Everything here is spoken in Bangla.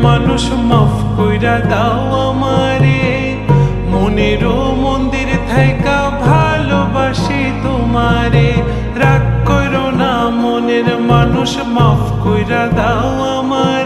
মানুষ মাফ কইরা দাও আমারে, মনেরও মন্দির থাইকা ভালোবাসি তোমারে। রাগ করো না মনের মানুষ, মাফ কইরা দাও আমারে।